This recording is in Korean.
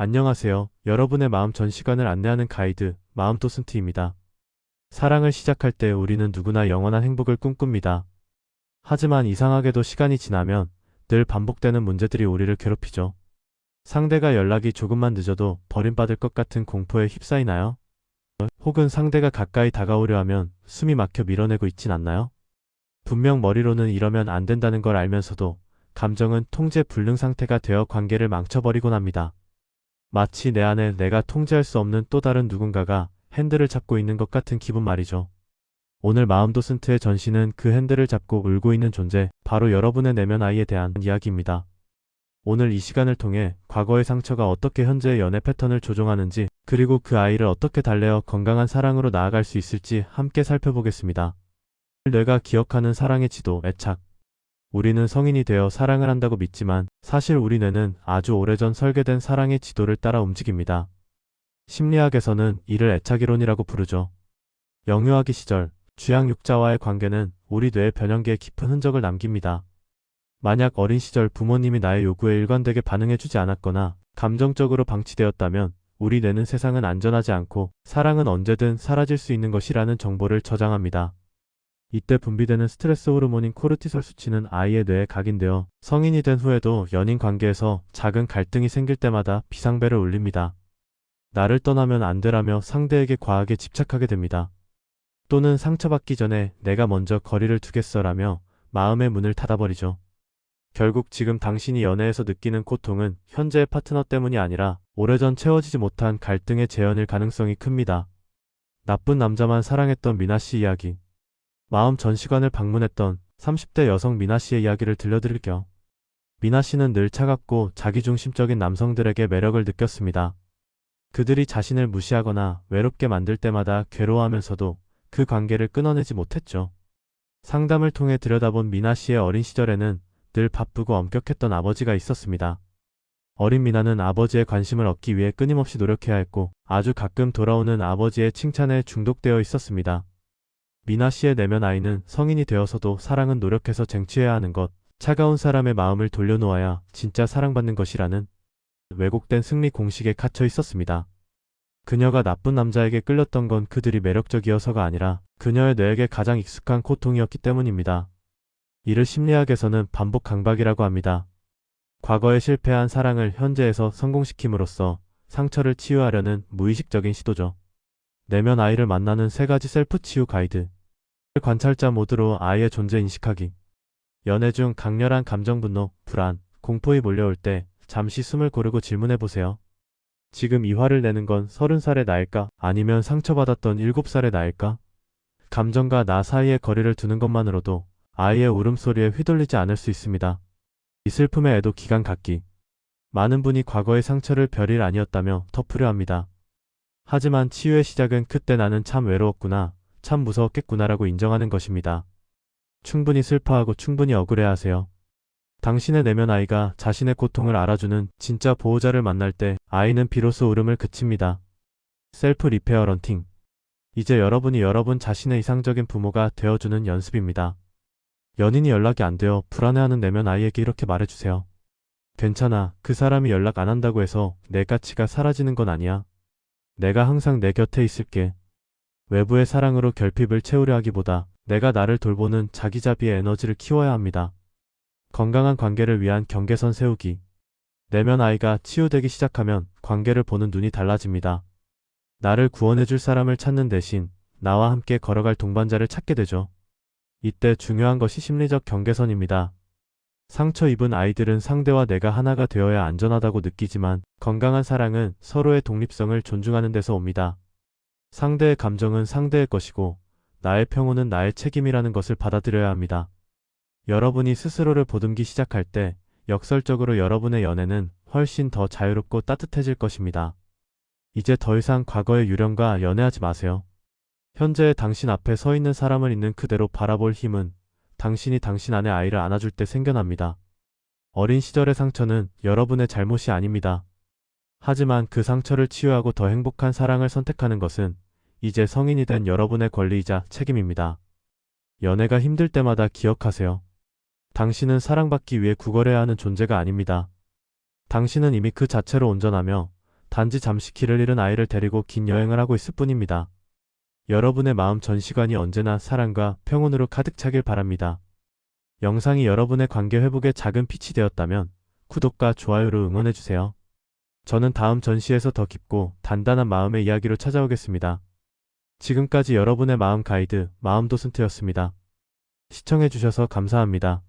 안녕하세요. 여러분의 마음 전 시간을 안내하는 가이드, 마음도슨트입니다. 사랑을 시작할 때 우리는 누구나 영원한 행복을 꿈꿉니다. 하지만 이상하게도 시간이 지나면 늘 반복되는 문제들이 우리를 괴롭히죠. 상대가 연락이 조금만 늦어도 버림받을 것 같은 공포에 휩싸이나요? 혹은 상대가 가까이 다가오려 하면 숨이 막혀 밀어내고 있진 않나요? 분명 머리로는 이러면 안 된다는 걸 알면서도 감정은 통제 불능 상태가 되어 관계를 망쳐버리곤 합니다. 마치 내 안에 내가 통제할 수 없는 또 다른 누군가가 핸들을 잡고 있는 것 같은 기분 말이죠. 오늘 마음도슨트의 전시는 그 핸들을 잡고 울고 있는 존재, 바로 여러분의 내면 아이에 대한 이야기입니다. 오늘 이 시간을 통해 과거의 상처가 어떻게 현재의 연애 패턴을 조종하는지, 그리고 그 아이를 어떻게 달래어 건강한 사랑으로 나아갈 수 있을지 함께 살펴보겠습니다. 뇌가 기억하는 사랑의 지도, 애착. 우리는 성인이 되어 사랑을 한다고 믿지만 사실 우리 뇌는 아주 오래전 설계된 사랑의 지도를 따라 움직입니다. 심리학에서는 이를 애착이론이라고 부르죠. 영유아기 시절, 주양육자와의 관계는 우리 뇌의 변형계에 깊은 흔적을 남깁니다. 만약 어린 시절 부모님이 나의 요구에 일관되게 반응해주지 않았거나 감정적으로 방치되었다면 우리 뇌는 세상은 안전하지 않고 사랑은 언제든 사라질 수 있는 것이라는 정보를 저장합니다. 이때 분비되는 스트레스 호르몬인 코르티솔 수치는 아이의 뇌에 각인되어 성인이 된 후에도 연인 관계에서 작은 갈등이 생길 때마다 비상벨을 울립니다. 나를 떠나면 안 되라며 상대에게 과하게 집착하게 됩니다. 또는 상처받기 전에 내가 먼저 거리를 두겠어라며 마음의 문을 닫아버리죠. 결국 지금 당신이 연애에서 느끼는 고통은 현재의 파트너 때문이 아니라 오래전 채워지지 못한 갈등의 재현일 가능성이 큽니다. 나쁜 남자만 사랑했던 미나씨 이야기. 마음 전시관을 방문했던 30대 여성 미나씨의 이야기를 들려드릴게요. 미나씨는 늘 차갑고 자기중심적인 남성들에게 매력을 느꼈습니다. 그들이 자신을 무시하거나 외롭게 만들 때마다 괴로워하면서도 그 관계를 끊어내지 못했죠. 상담을 통해 들여다본 미나씨의 어린 시절에는 늘 바쁘고 엄격했던 아버지가 있었습니다. 어린 미나는 아버지의 관심을 얻기 위해 끊임없이 노력해야 했고 아주 가끔 돌아오는 아버지의 칭찬에 중독되어 있었습니다. 미나 씨의 내면 아이는 성인이 되어서도 사랑은 노력해서 쟁취해야 하는 것, 차가운 사람의 마음을 돌려놓아야 진짜 사랑받는 것이라는 왜곡된 승리 공식에 갇혀 있었습니다. 그녀가 나쁜 남자에게 끌렸던 건 그들이 매력적이어서가 아니라 그녀의 뇌에게 가장 익숙한 고통이었기 때문입니다. 이를 심리학에서는 반복 강박이라고 합니다. 과거에 실패한 사랑을 현재에서 성공시킴으로써 상처를 치유하려는 무의식적인 시도죠. 내면 아이를 만나는 3가지 셀프 치유 가이드. 관찰자 모드로 아이의 존재 인식하기. 연애 중 강렬한 감정 분노, 불안, 공포에 몰려올 때 잠시 숨을 고르고 질문해보세요. 지금 이 화를 내는 건 30살의 나일까? 아니면 상처받았던 7살의 나일까? 감정과 나 사이의 거리를 두는 것만으로도 아이의 울음소리에 휘둘리지 않을 수 있습니다. 이 슬픔의 애도 기간 갖기. 많은 분이 과거의 상처를 별일 아니었다며 덮으려 합니다. 하지만 치유의 시작은 그때 나는 참 외로웠구나, 참 무서웠겠구나라고 인정하는 것입니다. 충분히 슬퍼하고 충분히 억울해하세요. 당신의 내면 아이가 자신의 고통을 알아주는 진짜 보호자를 만날 때 아이는 비로소 울음을 그칩니다. 셀프 리페어 런팅. 이제 여러분이 여러분 자신의 이상적인 부모가 되어주는 연습입니다. 연인이 연락이 안 되어 불안해하는 내면 아이에게 이렇게 말해주세요. 괜찮아, 그 사람이 연락 안 한다고 해서 내 가치가 사라지는 건 아니야. 내가 항상 내 곁에 있을게. 외부의 사랑으로 결핍을 채우려 하기보다 내가 나를 돌보는 자기자비의 에너지를 키워야 합니다. 건강한 관계를 위한 경계선 세우기. 내면 아이가 치유되기 시작하면 관계를 보는 눈이 달라집니다. 나를 구원해줄 사람을 찾는 대신 나와 함께 걸어갈 동반자를 찾게 되죠. 이때 중요한 것이 심리적 경계선입니다. 상처 입은 아이들은 상대와 내가 하나가 되어야 안전하다고 느끼지만 건강한 사랑은 서로의 독립성을 존중하는 데서 옵니다. 상대의 감정은 상대의 것이고 나의 평온은 나의 책임이라는 것을 받아들여야 합니다. 여러분이 스스로를 보듬기 시작할 때 역설적으로 여러분의 연애는 훨씬 더 자유롭고 따뜻해질 것입니다. 이제 더 이상 과거의 유령과 연애하지 마세요. 현재의 당신 앞에 서 있는 사람을 있는 그대로 바라볼 힘은 당신이 당신 안의 아이를 안아줄 때 생겨납니다. 어린 시절의 상처는 여러분의 잘못이 아닙니다. 하지만 그 상처를 치유하고 더 행복한 사랑을 선택하는 것은 이제 성인이 된 여러분의 권리이자 책임입니다. 연애가 힘들 때마다 기억하세요. 당신은 사랑받기 위해 구걸해야 하는 존재가 아닙니다. 당신은 이미 그 자체로 온전하며 단지 잠시 길을 잃은 아이를 데리고 긴 여행을 하고 있을 뿐입니다. 여러분의 마음 전시관이 언제나 사랑과 평온으로 가득 차길 바랍니다. 영상이 여러분의 관계 회복에 작은 빛이 되었다면 구독과 좋아요로 응원해주세요. 저는 다음 전시에서 더 깊고 단단한 마음의 이야기로 찾아오겠습니다. 지금까지 여러분의 마음 가이드 마음도슨트였습니다. 시청해주셔서 감사합니다.